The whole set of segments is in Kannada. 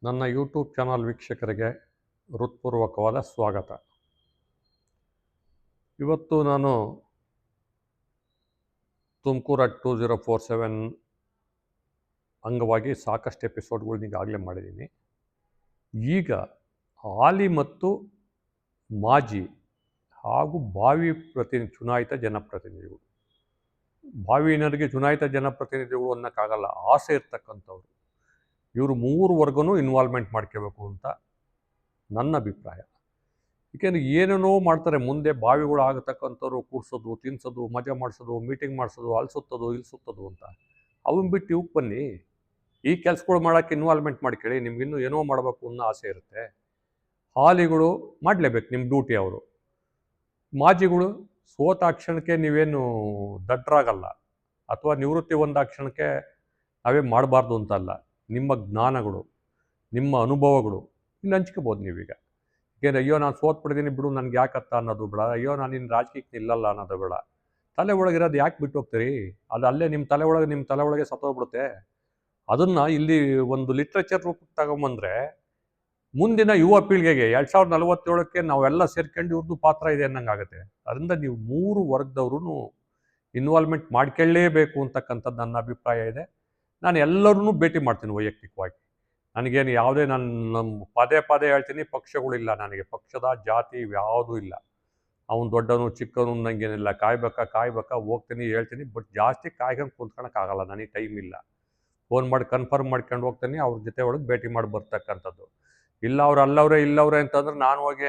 ನನ್ನ ಯೂಟ್ಯೂಬ್ ಚಾನಲ್ ವೀಕ್ಷಕರಿಗೆ ಹೃತ್ಪೂರ್ವಕವಾದ ಸ್ವಾಗತ. ಇವತ್ತು ನಾನು ತುಮಕೂರು 2047 ಅಂಗವಾಗಿ ಸಾಕಷ್ಟು ಎಪಿಸೋಡ್ಗಳನ್ನ ಈಗಾಗಲೇ ಮಾಡಿದ್ದೀನಿ. ಈಗ ಹಾಲಿ ಮತ್ತು ಮಾಜಿ ಹಾಗೂ ಭಾವಿ ಚುನಾಯಿತ ಜನಪ್ರತಿನಿಧಿಗಳು, ಭಾವಿನರಿಗೆ ಚುನಾಯಿತ ಜನಪ್ರತಿನಿಧಿಗಳು ಅನ್ನೋಕ್ಕಾಗಲ್ಲ, ಆಸೆ ಇರ್ತಕ್ಕಂಥವ್ರು, ಇವರು 3 ವರ್ಗನೂ ಇನ್ವಾಲ್ವ್ಮೆಂಟ್ ಮಾಡ್ಕೋಬೇಕು ಅಂತ ನನ್ನ ಅಭಿಪ್ರಾಯ. ಏಕೆಂದರೆ ಏನೇನೋ ಮಾಡ್ತಾರೆ. ಮುಂದೆ ಬಾವಿಗಳು ಆಗತಕ್ಕಂಥವ್ರು ಕೂಡ್ಸೋದು, ತಿನ್ಸೋದು, ಮಜಾ ಮಾಡಿಸೋದು, ಮೀಟಿಂಗ್ ಮಾಡಿಸೋದು, ಅಲ್ಲಿ ಸುತ್ತೋದು ಇಲ್ಲಿ ಸುತ್ತೋದು ಅಂತ. ಅವನ್ನ ಬಿಟ್ಟು ಇವಕ್ಕೆ ಬನ್ನಿ, ಈ ಕೆಲಸಗಳು ಮಾಡೋಕ್ಕೆ ಇನ್ವಾಲ್ವ್ಮೆಂಟ್ ಮಾಡ್ಕೊಳ್ಳಿ. ನಿಮ್ಗಿನ್ನೂ ಏನೋ ಮಾಡಬೇಕು ಅನ್ನೋ ಆಸೆ ಇರುತ್ತೆ. ಹಾಲಿಗಳು ಮಾಡಲೇಬೇಕು ನಿಮ್ಮ ಡ್ಯೂಟಿ. ಅವರು ಮಾಜಿಗಳು ಸೋತ ಕ್ಷಣಕ್ಕೆ ನೀವೇನು ದಡ್ಡರಾಗಲ್ಲ, ಅಥವಾ ನಿವೃತ್ತಿ ಹೊಂದ ಕ್ಷಣಕ್ಕೆ ನಾವೇ ಮಾಡಬಾರ್ದು ಅಂತಲ್ಲ. ನಿಮ್ಮ ಜ್ಞಾನಗಳು, ನಿಮ್ಮ ಅನುಭವಗಳು ಇಲ್ಲಿ ಹಂಚ್ಕೋಬೋದು ನೀವೀಗ. ಏಕೆಂದರೆ ಅಯ್ಯೋ ನಾನು ಸೋತ್ಬಿಟ್ಟಿದ್ದೀನಿ ಬಿಡು, ನನಗೆ ಯಾಕತ್ತ ಅನ್ನೋದು ಬೇಡ. ಅಯ್ಯೋ ನಾನು ಇನ್ನು ರಾಜಕೀಯಕ್ಕೆ ನಿಲ್ಲಲ್ಲ ಅನ್ನೋದು ಬೇಡ. ತಲೆ ಒಳಗಿರೋದು ಯಾಕೆ ಬಿಟ್ಟು ಹೋಗ್ತೀರಿ? ಅದು ಅಲ್ಲೇ ನಿಮ್ಮ ತಲೆ ಒಳಗೆ ಸತ್ತೋಗ್ಬಿಡುತ್ತೆ. ಅದನ್ನು ಇಲ್ಲಿ ಒಂದು ಲಿಟ್ರೇಚರ್ ರೂಪಕ್ಕೆ ತಗೊಂಬಂದರೆ ಮುಂದಿನ ಯುವ ಪೀಳಿಗೆಗೆ 2047ಕ್ಕೆ ನಾವೆಲ್ಲ ಸೇರ್ಕೊಂಡು ಇವ್ರದ್ದು ಪಾತ್ರ ಇದೆ ಅನ್ನಂಗಾಗುತ್ತೆ. ಅದರಿಂದ ನೀವು 3 ವರ್ಗದವ್ರೂ ಇನ್ವಾಲ್ವ್ಮೆಂಟ್ ಮಾಡ್ಕೊಳ್ಳೇಬೇಕು ಅಂತಕ್ಕಂಥದ್ದು ನನ್ನ ಅಭಿಪ್ರಾಯ ಇದೆ. ನಾನು ಎಲ್ಲರೂ ಭೇಟಿ ಮಾಡ್ತೀನಿ ವೈಯಕ್ತಿಕವಾಗಿ. ನನಗೇನು ಯಾವುದೇ ನಮ್ಮ ಪದೇ ಹೇಳ್ತೀನಿ, ಪಕ್ಷಗಳಿಲ್ಲ ನನಗೆ. ಪಕ್ಷದ ಜಾತಿ ಯಾವುದೂ ಇಲ್ಲ. ಅವನು ದೊಡ್ಡವನು ಚಿಕ್ಕವನು ನನಗೇನಿಲ್ಲ. ಕಾಯ್ಬೇಕಾ ಹೋಗ್ತೀನಿ, ಹೇಳ್ತೀನಿ. ಬಟ್ ಜಾಸ್ತಿ ಕಾಯ್ಕೊಂಡು ಕುಂತ್ಕೊಳಕ್ಕಾಗಲ್ಲ, ನನಗೆ ಟೈಮ್ ಇಲ್ಲ. ಫೋನ್ ಮಾಡಿ ಕನ್ಫರ್ಮ್ ಮಾಡ್ಕೊಂಡು ಹೋಗ್ತೀನಿ, ಅವ್ರ ಜೊತೆ ಒಳಗೆ ಭೇಟಿ ಮಾಡಿ ಬರ್ತಕ್ಕಂಥದ್ದು. ಇಲ್ಲ ಅವ್ರು ಇಲ್ಲವ್ರೆ ಅಂತಂದ್ರೆ ನಾನು ಹೋಗಿ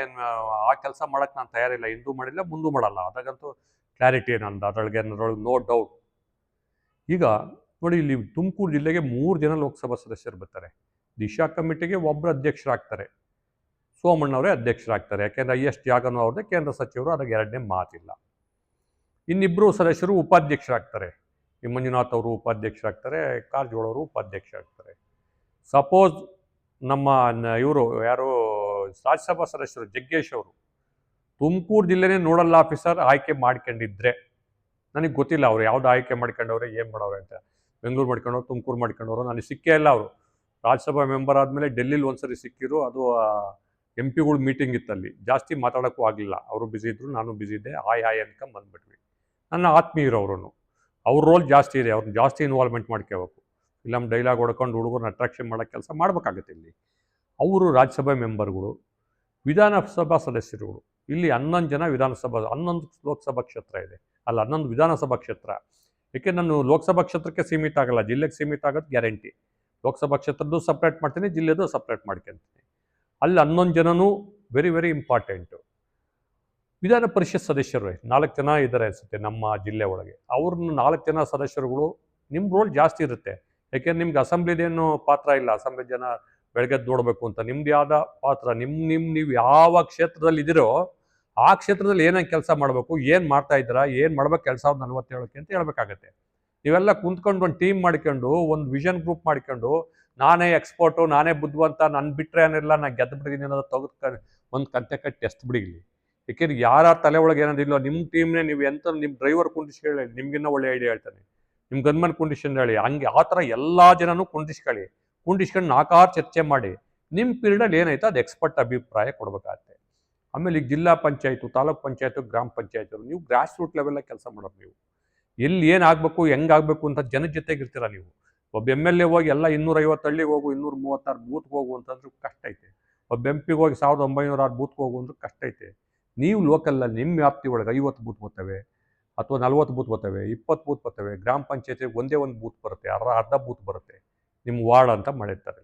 ಆ ಕೆಲಸ ಮಾಡೋಕ್ಕೆ ನಾನು ತಯಾರಿಲ್ಲ. ಹಿಂದೂ ಮಾಡಿಲ್ಲ, ಮುಂದೂ ಮಾಡಲ್ಲ. ಅದಾಗಂತೂ ಕ್ಲಾರಿಟಿ ನಂದು ಅದರೊಳಗೆ ನೋ ಡೌಟ್. ಈಗ ನೋಡಿ, ಇಲ್ಲಿ ತುಮಕೂರು ಜಿಲ್ಲೆಗೆ 3 ಜನ ಲೋಕಸಭಾ ಸದಸ್ಯರು ಬರ್ತಾರೆ. ದಿಶಾ ಕಮಿಟಿಗೆ ಒಬ್ಬರು ಅಧ್ಯಕ್ಷರಾಗ್ತಾರೆ, ಸೋಮಣ್ಣವರೇ ಅಧ್ಯಕ್ಷರಾಗ್ತಾರೆ. ಯಾಕೆಂದರೆ ಹೈಯೆಸ್ಟ್ ಜಾಗನೂ ಅವ್ರದ್ದೇ, ಕೇಂದ್ರ ಸಚಿವರು, ಅದ್ರಾಗ ಎರಡನೇ ಮಾತಿಲ್ಲ. ಇನ್ನಿಬ್ಬರು ಸದಸ್ಯರು ಉಪಾಧ್ಯಕ್ಷರಾಗ್ತಾರೆ. ಈ ಮಂಜುನಾಥ್ ಅವರು ಉಪಾಧ್ಯಕ್ಷರಾಗ್ತಾರೆ, ಕಾರಜೋಳ ಅವರು ಉಪಾಧ್ಯಕ್ಷರಾಗ್ತಾರೆ. ಸಪೋಸ್ ನಮ್ಮ ಇವರು ಯಾರು ರಾಜ್ಯಸಭಾ ಸದಸ್ಯರು ಜಗ್ಗೇಶ್ ಅವರು ತುಮಕೂರು ಜಿಲ್ಲೆನೇ ನೋಡಲ್ ಆಫೀಸರ್ ಆಯ್ಕೆ ಮಾಡ್ಕೊಂಡಿದ್ರೆ, ನನಗೆ ಗೊತ್ತಿಲ್ಲ ಅವ್ರು ಯಾವ್ದು ಆಯ್ಕೆ ಮಾಡ್ಕೊಂಡವ್ರೆ, ಏನು ಮಾಡೋರೆ ಅಂತ. ಬೆಂಗಳೂರು ಮಾಡ್ಕೊಂಡವ್ರು, ತುಮಕೂರು ಮಾಡ್ಕೊಂಡವರು, ನನಗೆ ಸಿಕ್ಕೇ ಇಲ್ಲ. ಅವರು ರಾಜ್ಯಸಭಾ ಮೆಂಬರ್ ಆದಮೇಲೆ ಡೆಲ್ಲಿಲಿ ಒಂದ್ಸರಿ ಸಿಕ್ಕಿರು. ಅದು ಎಂ ಪಿಗಳು ಮೀಟಿಂಗ್ ಇತ್ತಲ್ಲಿ, ಜಾಸ್ತಿ ಮಾತಾಡೋಕ್ಕೂ ಆಗಲಿಲ್ಲ. ಅವರು ಬ್ಯುಸಿ ಇದ್ದರು, ನಾನು ಬ್ಯುಸಿ ಇದ್ದೆ. ಹಾಯ್ ಅನ್ಕೊಂಡು ಬಂದುಬಿಟ್ವಿ. ನನ್ನ ಆತ್ಮೀಯರು ಅವರನ್ನು, ಅವ್ರ ರೋಲ್ ಜಾಸ್ತಿ ಇದೆ, ಅವ್ರನ್ನ ಜಾಸ್ತಿ ಇನ್ವಾಲ್ವ್ಮೆಂಟ್ ಮಾಡ್ಕೋಬೇಕು. ಫಿಲಮ್ ಡೈಲಾಗ್ ಹೊಡ್ಕೊಂಡು ಹುಡುಗರನ್ನ ಅಟ್ರಾಕ್ಷನ್ ಮಾಡೋ ಕೆಲಸ ಮಾಡಬೇಕಾಗುತ್ತೆ ಇಲ್ಲಿ. ಅವರು ರಾಜ್ಯಸಭಾ ಮೆಂಬರ್ಗಳು, ವಿಧಾನಸಭಾ ಸದಸ್ಯರುಗಳು. ಇಲ್ಲಿ 11 ಜನ 11 ಲೋಕಸಭಾ ಕ್ಷೇತ್ರ ಇದೆ, ಅಲ್ಲ 11 ವಿಧಾನಸಭಾ ಕ್ಷೇತ್ರ. ಏಕೆ ನಾನು ಲೋಕಸಭಾ ಕ್ಷೇತ್ರಕ್ಕೆ ಸೀಮಿತ ಆಗಲ್ಲ, ಜಿಲ್ಲೆಗೆ ಸೀಮಿತ ಆಗೋದು ಗ್ಯಾರಂಟಿ. ಲೋಕಸಭಾ ಕ್ಷೇತ್ರದ್ದು ಸಪ್ರೇಟ್ ಮಾಡ್ತೀನಿ, ಜಿಲ್ಲೆದು ಸಪ್ರೇಟ್ ಮಾಡ್ಕೊತೀನಿ. ಅಲ್ಲಿ 11 ಜನನೂ ವೆರಿ ವೆರಿ ಇಂಪಾರ್ಟೆಂಟು. ವಿಧಾನ ಪರಿಷತ್ ಸದಸ್ಯರು 4 ಜನ ಇದ್ದಾರೆ ಅನಿಸುತ್ತೆ ನಮ್ಮ ಜಿಲ್ಲೆ ಒಳಗೆ. ಅವ್ರನ್ನ 4 ಜನ ಸದಸ್ಯರುಗಳು, ನಿಮ್ಮ ರೋಲ್ ಜಾಸ್ತಿ ಇರುತ್ತೆ. ಯಾಕೆಂದ್ರೆ ನಿಮ್ಗೆ ಅಸೆಂಬ್ಲಿದೇನು ಪಾತ್ರ ಇಲ್ಲ. ಅಸೆಂಬ್ಲಿ ಜನ ಬೆಳಗ್ಗೆದ್ದು ನೋಡಬೇಕು ಅಂತ ನಿಮ್ದು ಯಾವ್ದು ಪಾತ್ರ. ನೀವು ಯಾವ ಕ್ಷೇತ್ರದಲ್ಲಿ ಇದ್ದೀರೋ ಆ ಕ್ಷೇತ್ರದಲ್ಲಿ ಏನೇನು ಕೆಲಸ ಮಾಡಬೇಕು, ಏನು ಮಾಡ್ತಾ ಇದ್ದೀರಾ, ಏನು ಮಾಡ್ಬೇಕು 2047ಕ್ಕೆ ಅಂತ ಹೇಳ್ಬೇಕಾಗತ್ತೆ. ನೀವೆಲ್ಲ ಕುಂತ್ಕೊಂಡು ಒಂದು ಟೀಮ್ ಮಾಡ್ಕೊಂಡು, ಒಂದು ವಿಷನ್ ಗ್ರೂಪ್ ಮಾಡ್ಕೊಂಡು, ನಾನೇ ಎಕ್ಸ್ಪರ್ಟು, ನಾನೇ ಬುದ್ಧಿವಂತ, ನನ್ನ ಬಿಟ್ಟರೆ ಏನಿಲ್ಲ, ನಾನು ಗೆದ್ದು ಬಿಟ್ಟಿದ್ದೀನಿ ಅನ್ನೋದು ತೆಗೆದು ಒಂದು ಕಂತೆ ಕಟ್ಟಿ ಎಷ್ಟು ಬಿಡಿಗಲಿ. ಏಕೆಂದ್ರೆ ಯಾರ ತಲೆ ಒಳಗೆ ಏನಾದಿಲ್ಲ, ನಿಮ್ಮ ಟೀಮ್ನೇ ನೀವು ನಿಮ್ಮ ಡ್ರೈವರ್ ಕುಂಡಿಸ್ಕೊ ಹೇಳಿ, ನಿಮ್ಗಿನ್ನ ಒಳ್ಳೆ ಐಡಿಯಾ ಹೇಳ್ತಾನೆ. ನಿಮ್ಮ ಗನ್ಮನ್ ಕುಂಡಿಷನ್ ಹೇಳಿ, ಹಂಗೆ ಆ ಥರ ಎಲ್ಲ ಜನನೂ ಕುಂಡಿಸ್ಕೊಂಡು 4 ಚರ್ಚೆ ಮಾಡಿ ನಿಮ್ಮ ಪೀರಿಯಡಲ್ಲಿ ಏನಾಯ್ತು ಅದು ಎಕ್ಸ್ಪರ್ಟ್ ಅಭಿಪ್ರಾಯ ಕೊಡಬೇಕಾಗತ್ತೆ. ಆಮೇಲೆ ಈಗ ಜಿಲ್ಲಾ ಪಂಚಾಯತು, ತಾಲೂಕ್ ಪಂಚಾಯತು, ಗ್ರಾಮ ಪಂಚಾಯತ್ ನೀವು ಗ್ರಾಸ್ ರೂಟ್ ಲೆವೆಲ್ಲಾಗ ಕೆಲಸ ಮಾಡೋದು. ನೀವು ಎಲ್ಲಿ ಏನಾಗಬೇಕು, ಹೆಂಗಾಗಬೇಕು ಅಂತ ಜನದ ಜೊತೆಗೆ ಇರ್ತೀರ ನೀವು. ಒಬ್ಬ MLA ಹೋಗಿ ಎಲ್ಲ 250 ಹಳ್ಳಿಗೆ ಹೋಗು, 236 ಬೂತ್ಗೆ ಹೋಗು ಅಂತಂದ್ರೂ ಕಷ್ಟ ಐತೆ. ಒಬ್ಬ MP ಹೋಗಿ 1906 ಬೂತ್ಗೆ ಹೋಗು ಅಂದ್ರೂ ಕಷ್ಟ ಐತೆ. ನೀವು ಲೋಕಲಲ್ಲಿ ನಿಮ್ಮ ವ್ಯಾಪ್ತಿ ಒಳಗೆ 50 ಬೂತ್ ಬರ್ತವೆ, ಅಥವಾ 40 ಬೂತ್ ಬರ್ತವೆ, 20 ಬೂತ್ ಬರ್ತವೆ. ಗ್ರಾಮ ಪಂಚಾಯತಿಗೆ ಒಂದೇ ಒಂದು ಬೂತ್ ಬರುತ್ತೆ, ಅರ್ಧ ಬೂತ್ ಬರುತ್ತೆ. ನಿಮ್ಮ ವಾರ್ಡ್ ಅಂತ ಮಾಡಿರ್ತಾರೆ.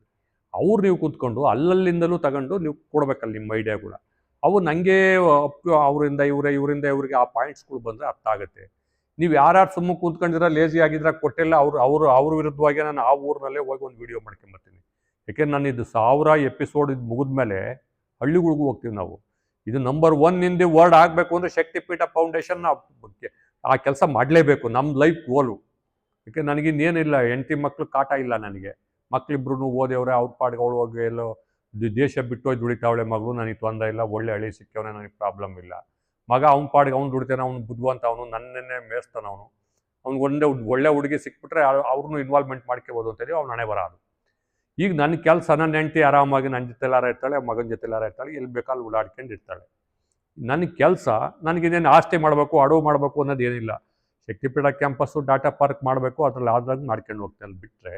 ಅವ್ರು ನೀವು ಕೂತ್ಕೊಂಡು ಅಲ್ಲಲ್ಲಿಂದಲೂ ತಗೊಂಡು ನೀವು ಕೊಡ್ಬೇಕಲ್ಲ ನಿಮ್ಮ ಐಡಿಯಾಗಳ. ಅವು ನನಗೆ ಅವರಿಂದ ಇವರಿಗೆ ಆ ಪಾಯಿಂಟ್ಸ್ಗಳು ಬಂದರೆ ಅರ್ಥ ಆಗುತ್ತೆ. ನೀವು ಯಾರು ಸುಮ್ಮನೆ ಕೂತ್ಕೊಂಡಿರ, ಲೇಜಿ ಆಗಿದ್ರೆ ಕೊಟ್ಟಿಲ್ಲ, ಅವ್ರ ವಿರುದ್ಧವಾಗಿ ನಾನು ಆ ಊರಿನಲ್ಲೇ ಹೋಗಿ ಒಂದು ವೀಡಿಯೋ ಮಾಡ್ಕೊಂಬರ್ತೀನಿ. ಯಾಕೆಂದ್ರೆ ನಾನು ಇದು 1000 ಎಪಿಸೋಡ್ ಇದು ಮುಗಿದ್ಮೇಲೆ ಹಳ್ಳಿಗಳಿಗೂ ಹೋಗ್ತೀವಿ ನಾವು. ಇದು ನಂಬರ್ 1 ಇನ್ ದಿ ವರ್ಲ್ಡ್ ಆಗಬೇಕು ಅಂದರೆ ಶಕ್ತಿಪೀಠ ಫೌಂಡೇಶನ್ ಆ ಕೆಲಸ ಮಾಡಲೇಬೇಕು. ನಮ್ಮ ಲೈಫ್ ಗೋಲು. ಯಾಕೆ ನನಗಿನ್ನೇನಿಲ್ಲ, ಹೆಂಡತಿ ಮಕ್ಳು ಕಾಟ ಇಲ್ಲ ನನಗೆ. ಮಕ್ಳಿಬ್ರು ಓದೇವ್ರೆ, ಅವ್ರ ಪಾಡಿಗೆ ಅವಳು ಹೋಗಿ ಎಲ್ಲೋ ದೇಶ ಬಿಟ್ಟು ಹೋಗಿ ದುಡಿತಾವಳೆ ಮಗಳು, ನನಗೆ ತೊಂದರೆ ಇಲ್ಲ. ಒಳ್ಳೆ ಹಳ್ಳಿ ಸಿಕ್ಕವನೇ, ನನಗೆ ಪ್ರಾಬ್ಲಮ್ ಇಲ್ಲ. ಮಗ ಅವ್ನ ಪಾಡಿಗೆ ಅವ್ನು ದುಡಿತಾನೆ, ಅವ್ನು ಬುದ್ಧಿವಂತ, ಅವನು ನನ್ನೇ ಮೇಯಿಸ್ತಾನೆ. ಅವ್ನಿಗೆ ಒಳ್ಳೆ ಹುಡುಗಿ ಸಿಕ್ಬಿಟ್ರೆ ಅವ್ರನ್ನೂ ಇನ್ವಾಲ್ವ್ಮೆಂಟ್ ಮಾಡ್ಕೋಬೋದು ಅಂತೇಳಿ ಅವ್ನು ಹಣೆ ಬರೋದು. ಈಗ ನನ್ನ ಕೆಲಸ, ನನ್ನ ಹೆಂಡತಿ ಆರಾಮಾಗಿ ನನ್ನ ಜೊತೆಲಾರ ಇರ್ತಾಳೆ, ಮಗನ ಜೊತೆಲಾರ ಇರ್ತಾಳೆ, ಎಲ್ಲಿ ಬೇಕಾದ್ರೂ ಓಡಾಡ್ಕೊಂಡು ಇರ್ತಾಳೆ. ನನ್ನ ಕೆಲಸ, ನನಗಿದೇನು ಆಸ್ತಿ ಮಾಡಬೇಕು, ಅಡವು ಮಾಡಬೇಕು ಅನ್ನೋದೇನಿಲ್ಲ. ಶಕ್ತಿಪೀಠ ಕ್ಯಾಂಪಸ್ಸು, ಡಾಟಾ ಪಾರ್ಕ್ ಮಾಡಬೇಕು, ಅದರಲ್ಲಿ ಆದಾಗ ಮಾಡ್ಕೊಂಡು ಹೋಗ್ತಾನೆ. ಬಿಟ್ಟರೆ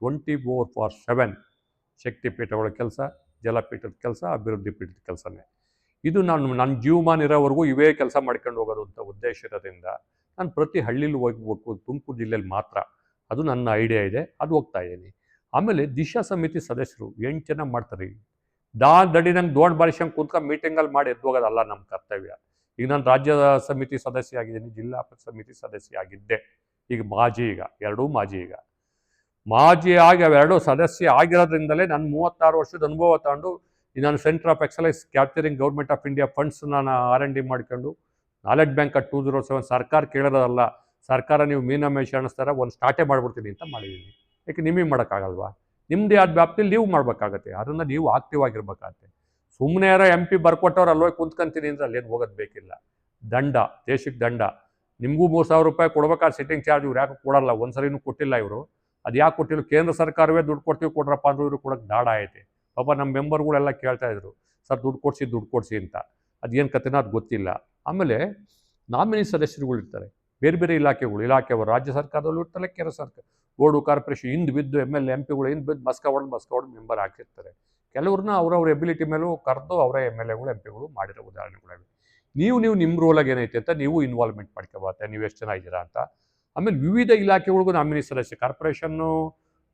24/7 ಶಕ್ತಿಪೀಠಗಳ ಕೆಲಸ, ಜಲಪೀಠದ ಕೆಲಸ, ಅಭಿವೃದ್ಧಿ ಪೀಠದ ಕೆಲಸನೇ. ಇದು ನನ್ನ ಜೀವಮಾನ ಇರೋವರೆಗೂ ಇವೇ ಕೆಲಸ ಮಾಡ್ಕೊಂಡು ಹೋಗೋದು ಅಂತ ಉದ್ದೇಶ ಇರೋದ್ರಿಂದ ನಾನು ಪ್ರತಿ ಹಳ್ಳಿಲಿ ಹೋಗ್ಬೇಕು. ತುಮಕೂರು ಜಿಲ್ಲೆಯಲ್ಲಿ ಮಾತ್ರ ಅದು ನನ್ನ ಐಡಿಯಾ ಇದೆ, ಅದು ಹೋಗ್ತಾ ಇದ್ದೀನಿ. ಆಮೇಲೆ ದಿಶಾ ಸಮಿತಿ ಸದಸ್ಯರು 8 ಜನ ಮಾಡ್ತಾರೆ. ದಡಿ ನಂಗೆ ದೋಣ್ ಬಾರಿಸಂಗೆ ಕೂತ್ಕೊಂಡು ಮೀಟಿಂಗಲ್ಲಿ ಮಾಡಿ ಎದ್ದೋಗೋದಲ್ಲ ನಮ್ಮ ಕರ್ತವ್ಯ. ಈಗ ನಾನು ರಾಜ್ಯ ಸಮಿತಿ ಸದಸ್ಯ ಆಗಿದ್ದೀನಿ, ಜಿಲ್ಲಾ ಸಮಿತಿ ಸದಸ್ಯ ಆಗಿದ್ದೆ. ಈಗ ಎರಡೂ ಮಾಜಿ ಆಗಿ ಅವೆರಡೂ ಸದಸ್ಯ ಆಗಿರೋದ್ರಿಂದಲೇ ನಾನು 36 ವರ್ಷದ ಅನುಭವ ತಗೊಂಡು ನಾನು centre of excellence capturing government of India funds ನಾನು R&D ಮಾಡ್ಕೊಂಡು ನಾಲೆಡ್ಜ್ ಬ್ಯಾಂಕ್ 207 ಸರ್ಕಾರ ಕೇಳೋದಲ್ಲ, ಸರ್ಕಾರ ನೀವು ಮೀನಮೇಷ ಅನಿಸ್ತಾರ ಒಂದು ಸ್ಟಾರ್ಟೇ ಮಾಡ್ಬಿಡ್ತೀನಿ ಅಂತ ಮಾಡಿದ್ದೀನಿ. ಯಾಕೆ ನಿಮಗೆ ಮಾಡೋಕ್ಕಾಗಲ್ವಾ? ನಿಮ್ಮದೇ ಆದ ವ್ಯಾಪ್ತಿಯಲ್ಲಿ ನೀವು ಮಾಡಬೇಕಾಗತ್ತೆ, ಅದನ್ನು ನೀವು ಆಕ್ಟಿವ್ ಆಗಿರ್ಬೇಕಾಗತ್ತೆ. ಸುಮ್ಮನೆ ಯಾರೋ MP ಬರ್ಕೊಟ್ಟವ್ರು ಅಲ್ಲೋಗಿ ಕುಂತ್ಕೊಂತೀನಿ ಅಂದರೆ ಅಲ್ಲೇನು ಹೋಗೋದು ಬೇಕಿಲ್ಲ. ದಂಡ, ದೇಶಕ್ಕೆ ದಂಡ. ನಿಮಗೂ 3,000 ರೂಪಾಯಿ ಕೊಡ್ಬೇಕಾದ್ರೆ ಸಿಟ್ಟಿಂಗ್ ಚಾರ್ಜ್ ಇವ್ರು ಯಾಕೆ ಕೊಡಲ್ಲ, ಒಂದ್ಸರಿನೂ ಕೊಟ್ಟಿಲ್ಲ ಇವರು. ಅದು ಯಾಕೆ ಕೊಟ್ಟಿಲ್ಲ? ಕೇಂದ್ರ ಸರ್ಕಾರವೇ ದುಡ್ಡು ಕೊಡ್ತೀವಿ ಕೊಡ್ರಪ್ಪ ಅಂದ್ರೂ ಇವರು ಕೊಡೋಕ್ಕೆ ದಾಡ ಐತೆ. ಪಾಪ ನಮ್ಮ ಮೆಂಬರ್ಗಳೆಲ್ಲ ಕೇಳ್ತಾಯಿದ್ರು, ಸರ್ ದುಡ್ಡು ಕೊಡಿಸಿ ಅಂತ. ಅದೇನು ಕಥೆನೋ ಅದು ಗೊತ್ತಿಲ್ಲ. ಆಮೇಲೆ ನಾಮಿನಿ ಸದಸ್ಯರುಗಳು ಇರ್ತಾರೆ, ಬೇರೆ ಬೇರೆ ಇಲಾಖೆಯವರು ರಾಜ್ಯ ಸರ್ಕಾರದಲ್ಲೂ ಇರ್ತಾರೆ, ಕೇಂದ್ರ ಸರ್ಕಾರ, ಬೋರ್ಡು, ಕಾರ್ಪೊರೇಷನ್ ಹಿಂದೆ ಬಿದ್ದು MLA MPಗಳು ಹಿಂದೆ ಬಿದ್ದು ಮಸ್ಕ ಹೊಡೆದು ಮೆಂಬರ್ ಹಾಕಿರ್ತಾರೆ. ಕೆಲವ್ರನ್ನ ಅವ್ರವ್ರ ಎಬಿಲಿಟಿ ಮೇಲೂ ಕರೆದು ಅವರೇ MLAಗಳು MPಗಳು ಮಾಡಿರೋ ಉದಾಹರಣೆಗಳಿವೆ. ನೀವು ನಿಮ್ಮ ರೋಲಾಗಿ ಏನೈತೆ ಅಂತ ನೀವು ಇನ್ವಾಲ್ವ್ಮೆಂಟ್ ಮಾಡ್ಕೋಬಾರ್ದು, ನೀವು ಎಷ್ಟು ಜನ ಇದ್ದೀರಾ ಅಂತ. ಆಮೇಲೆ ವಿವಿಧ ಇಲಾಖೆಗಳಿಗೂ ನಾಮಿನಿ ಸದಸ್ಯ, ಕಾರ್ಪೊರೇಷನ್ನು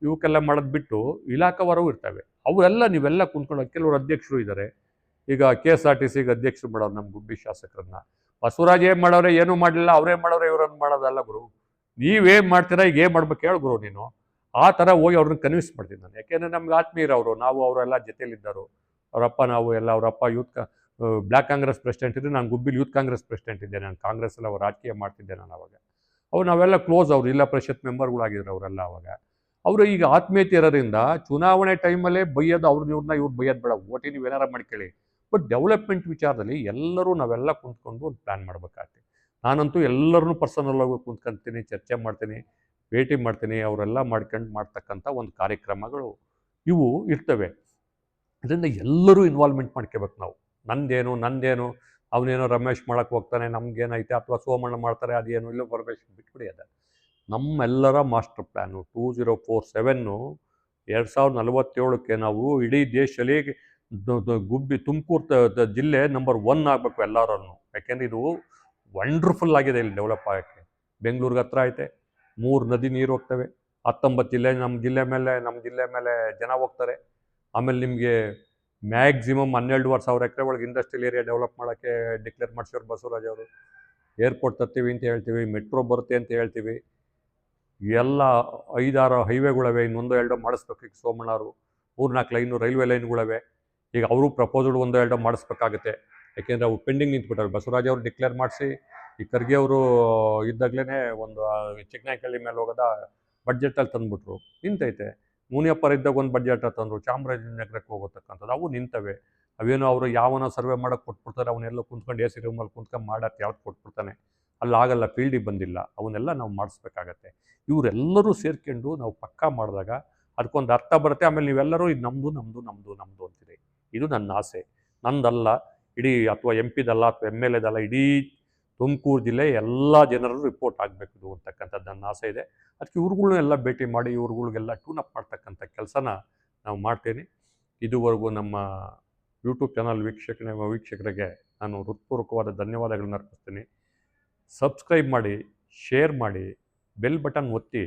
ಇವಕ್ಕೆಲ್ಲ ಮಾಡೋದು ಬಿಟ್ಟು ಇಲಾಖಾವಾರವೂ ಇರ್ತವೆ. ಅವೆಲ್ಲ ನೀವೆಲ್ಲ ಕುಂತ್ಕೊಂಡು, ಕೆಲವರು ಅಧ್ಯಕ್ಷರು ಇದ್ದಾರೆ. ಈಗ KSRTCಗೆ ಅಧ್ಯಕ್ಷರು ಮಾಡೋರು ನಮ್ಮ ಗುಬ್ಬಿ ಶಾಸಕರನ್ನ. ಬಸವರಾಜ್ ಏನು ಮಾಡೋರೆ, ಏನೂ ಮಾಡಲಿಲ್ಲ, ಅವರೇ ಮಾಡೋರೆ, ಇವರನ್ನು ಮಾಡೋದಲ್ಲ ಗುರು. ನೀವೇನು ಮಾಡ್ತೀರಾ, ಈಗ ಏನು ಮಾಡ್ಬೇಕು ಹೇಳು ಗುರು ನೀನು. ಆ ಥರ ಹೋಗಿ ಅವ್ರನ್ನ ಕನ್ವಿನ್ಸ್ ಮಾಡ್ತೀನಿ ನಾನು. ಯಾಕೆಂದರೆ ನಮ್ಗೆ ಆತ್ಮೀಯರವರು, ನಾವು ಅವರೆಲ್ಲ ಜೊತೆಯಲ್ಲಿದ್ದರು. ಅವರಪ್ಪ ನಾವು ಎಲ್ಲ, ಅವರಪ್ಪ ಬ್ಲ್ಯಾಕ್ ಕಾಂಗ್ರೆಸ್ ಪ್ರೆಸಿಡೆಂಟ್ ಇದ್ದರೆ, ನಾನು ಗುಬ್ಬಿಲಿ ಯೂತ್ ಕಾಂಗ್ರೆಸ್ ಪ್ರೆಸಿಡೆಂಟ್ ಇದ್ದೆ. ನಾನು ಕಾಂಗ್ರೆಸ್ಸಲ್ಲಿ ರಾಜಕೀಯ ಮಾಡ್ತಿದ್ದೆ ನಾನು ಅವಾಗ. ನಾವೆಲ್ಲ ಕ್ಲೋಸ್, ಅವರು ಜಿಲ್ಲಾ ಪರಿಷತ್ ಮೆಂಬರ್ಗಳಾಗಿದ್ರು ಅವರೆಲ್ಲ ಅವಾಗ. ಅವರು ಈಗ ಆತ್ಮೀಯತೆ ಇರೋದ್ರಿಂದ ಚುನಾವಣೆ ಟೈಮಲ್ಲೇ ಬೈಯೋದು, ಇವ್ರು ಬೈಯೋದು ಬೇಡ, ಓಟಿ ನೀವು ಏನಾರ ಮಾಡ್ಕೊಳ್ಳಿ. ಬಟ್ ಡೆವಲಪ್ಮೆಂಟ್ ವಿಚಾರದಲ್ಲಿ ನಾವೆಲ್ಲ ಕುಂತ್ಕೊಂಡು ಒಂದು ಪ್ಲ್ಯಾನ್ ಮಾಡಬೇಕಾಗ್ತದೆ. ನಾನಂತೂ ಎಲ್ಲರನ್ನೂ ಪರ್ಸನಲ್ಲಾಗಿ ಕುಂತ್ಕೊಂತೀನಿ, ಚರ್ಚೆ ಮಾಡ್ತೀನಿ, ಭೇಟಿ ಮಾಡ್ತೀನಿ. ಅವರೆಲ್ಲ ಮಾಡ್ತಕ್ಕಂಥ ಒಂದು ಕಾರ್ಯಕ್ರಮಗಳು ಇವು ಇರ್ತವೆ. ಅದರಿಂದ ಎಲ್ಲರೂ ಇನ್ವಾಲ್ವ್ಮೆಂಟ್ ಮಾಡ್ಕೋಬೇಕು ನಾವು. ನಂದೇನು ಅವನೇನೋ ರಮೇಶ್ ಮಾಡೋಕ್ಕೆ ಹೋಗ್ತಾನೆ, ನಮಗೇನೈತೆ, ಅಥವಾ ಸೋಮಣ್ಣ ಮಾಡ್ತಾರೆ, ಅದೇನು ಇಲ್ಲ, ಪರಮೇಶ್ ಬಿಟ್ಬಿಡಿ. ಅದು ನಮ್ಮೆಲ್ಲರ ಮಾಸ್ಟರ್ ಪ್ಲ್ಯಾನು 2047 2047ಕ್ಕೆ ನಾವು ಇಡೀ ದೇಶದಲ್ಲಿ ತುಮಕೂರು ಜಿಲ್ಲೆ ನಂಬರ್ 1 ಆಗಬೇಕು ಎಲ್ಲರನ್ನು. ಯಾಕೆಂದರೆ ಇದು ವಂಡರ್ಫುಲ್ ಆಗಿದೆ ಇಲ್ಲಿ ಡೆವಲಪ್ ಆಗೋಕ್ಕೆ. ಬೆಂಗಳೂರಿಗೆ ಹತ್ರ ಐತೆ, 3 ನದಿ ನೀರು ಹೋಗ್ತವೆ, 19 ಜಿಲ್ಲೆ ನಮ್ಮ ಜಿಲ್ಲೆ ಮೇಲೆ ಜನ ಹೋಗ್ತಾರೆ. ಆಮೇಲೆ ನಿಮಗೆ ಮ್ಯಾಕ್ಸಿಮಮ್ 12,500 ಎಕರೆ ಒಳಗೆ ಇಂಡಸ್ಟ್ರಿಯಲ್ ಏರಿಯಾ ಡೆವಲಪ್ ಮಾಡೋಕ್ಕೆ ಡಿಕ್ಲೇರ್ ಮಾಡಿಸೋರು ಬಸವರಾಜ್ ಅವರು. ಏರ್ಪೋರ್ಟ್ ತರ್ತೀವಿ ಅಂತ ಹೇಳ್ತೀವಿ, ಮೆಟ್ರೋ ಬರುತ್ತೆ ಅಂತ ಹೇಳ್ತೀವಿ, ಎಲ್ಲ 5-6 ಹೈವೇಗಳಿವೆ, ಇನ್ನೊಂದು 2 ಮಾಡಿಸ್ಬೇಕು. ಈಗ ಸೋಮಣ್ಣವರು 3-4 ಲೈನು ರೈಲ್ವೆ ಲೈನ್ಗಳಿವೆ. ಈಗ ಅವರು ಪ್ರಪೋಸಲ್ 1-2 ಮಾಡಿಸ್ಬೇಕಾಗುತ್ತೆ. ಯಾಕೆಂದರೆ ಅವು ಪೆಂಡಿಂಗ್ ನಿಂತ್ಬಿಟ್ಟವೆ. ಬಸವರಾಜ್ ಅವರು ಡಿಕ್ಲೇರ್ ಮಾಡಿಸಿ, ಈ ಖರ್ಗೆ ಅವರು ಇದ್ದಾಗಲೇ ಒಂದು ಚಿಕ್ಕನಾಯಕಳ್ಳಿ ಮೇಲೆ ಹೋಗೋದ ಬಡ್ಜೆಟಲ್ಲಿ ತಂದುಬಿಟ್ರು, ನಿಂತೈತೆ. ಮುನಿಯಪ್ಪರು ಇದ್ದಾಗ ಒಂದು ಬಡ್ಜೆಟ್ ತಂದರು, ಚಾಮರಾಜನಗರಕ್ಕೆ ಹೋಗತಕ್ಕಂಥದ್ದು, ಅವು ನಿಂತವೆ. ಅವೇನೋ ಅವರು ಯಾವನೋ ಸರ್ವೆ ಮಾಡೋಕ್ಕೆ ಕೊಟ್ಬಿಡ್ತಾರೆ, ಅವನ್ನೆಲ್ಲ ಕುಂತ್ಕೊಂಡು AC ರೂಮಲ್ಲಿ ಕುಂತ್ಕೊಂಡು ಮಾಡೋಕ್ಕೆ ಯಾವ್ದು ಕೊಟ್ಬಿಡ್ತಾನೆ, ಅಲ್ಲಾಗಲ್ಲ, ಫೀಲ್ಡಿಗೆ ಬಂದಿಲ್ಲ. ಅವನ್ನೆಲ್ಲ ನಾವು ಮಾಡಿಸ್ಬೇಕಾಗತ್ತೆ. ಇವರೆಲ್ಲರೂ ಸೇರ್ಕೊಂಡು ನಾವು ಪಕ್ಕಾ ಮಾಡಿದಾಗ ಅದಕ್ಕೊಂದು ಅರ್ಥ ಬರುತ್ತೆ. ಆಮೇಲೆ ನೀವೆಲ್ಲರೂ ಇದು ನಮ್ಮದು ಅಂತೀರಿ. ಇದು ನನ್ನ ಆಸೆ, ನಂದಲ್ಲ, ಇಡೀ ಅಥವಾ MP ದಲ್ಲ ಅಥವಾ MLAದಲ್ಲ, ಇಡೀ ತುಮಕೂರು ಜಿಲ್ಲೆ ಎಲ್ಲ ಜನರು ರಿಪೋರ್ಟ್ ಆಗಬೇಕು ಅಂತಕ್ಕಂಥದ್ದು ನನ್ನ ಆಸೆ ಇದೆ. ಅದಕ್ಕೆ ಇವ್ರುಗಳ್ನೆಲ್ಲ ಭೇಟಿ ಮಾಡಿ ಇವ್ರುಗಳಿಗೆಲ್ಲ ಟ್ಯೂನಪ್ ಮಾಡ್ತಕ್ಕಂಥ ಕೆಲಸನ ನಾವು ಮಾಡ್ತೀನಿ. ಇದುವರೆಗೂ ನಮ್ಮ ಯೂಟ್ಯೂಬ್ ಚಾನಲ್ ವೀಕ್ಷಕರಿಗೆ ನಾನು ಹೃತ್ಪೂರ್ವಕವಾದ ಧನ್ಯವಾದಗಳನ್ನ ಅರ್ಪಿಸ್ತೀನಿ. ಸಬ್ಸ್ಕ್ರೈಬ್ ಮಾಡಿ, ಶೇರ್ ಮಾಡಿ, ಬೆಲ್ ಬಟನ್ ಒತ್ತಿ.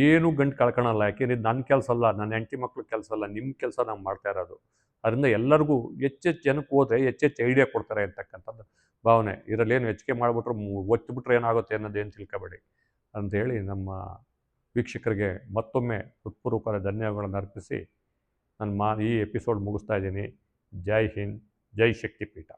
ಏನೂ ಗಂಟು ಕಳ್ಕೊಳಲ್ಲ. ಯಾಕೆಂದರೆ ಇದು ನನ್ನ ಕೆಲಸ ಅಲ್ಲ, ನನ್ನ ಹೆಂಡತಿ ಮಕ್ಳ ಕೆಲಸ ಅಲ್ಲ, ನಿಮ್ಮ ಕೆಲಸ ನಾವು ಮಾಡ್ತಾ ಇರೋದು. ಅದರಿಂದ ಎಲ್ಲರಿಗೂ ಹೆಚ್ಚೆಚ್ಚು ಜನಕ್ಕೆ ಹೋದರೆ ಹೆಚ್ಚೆಚ್ಚು ಐಡಿಯಾ ಕೊಡ್ತಾರೆ ಅಂತಕ್ಕಂಥದ್ದು ಭಾವನೆ. ಇದರಲ್ಲೇನು ಹೆಚ್ಚಿಗೆ ಮಾಡಿಬಿಟ್ರೆ ಒತ್ತಿಬಿಟ್ರೆ ಏನಾಗುತ್ತೆ ಅನ್ನೋದೇನು ತಿಳ್ಕೊಬೇಡಿ ಅಂಥೇಳಿ ನಮ್ಮ ವೀಕ್ಷಕರಿಗೆ ಮತ್ತೊಮ್ಮೆ ಹೃತ್ಪೂರ್ವಕವಾದ ಧನ್ಯವಾದಗಳನ್ನು ಅರ್ಪಿಸಿ ಈ ಎಪಿಸೋಡ್ ಮುಗಿಸ್ತಾ ಇದ್ದೀನಿ. ಜೈ ಹಿಂದ್, ಜೈ ಶಕ್ತಿಪೀಠ.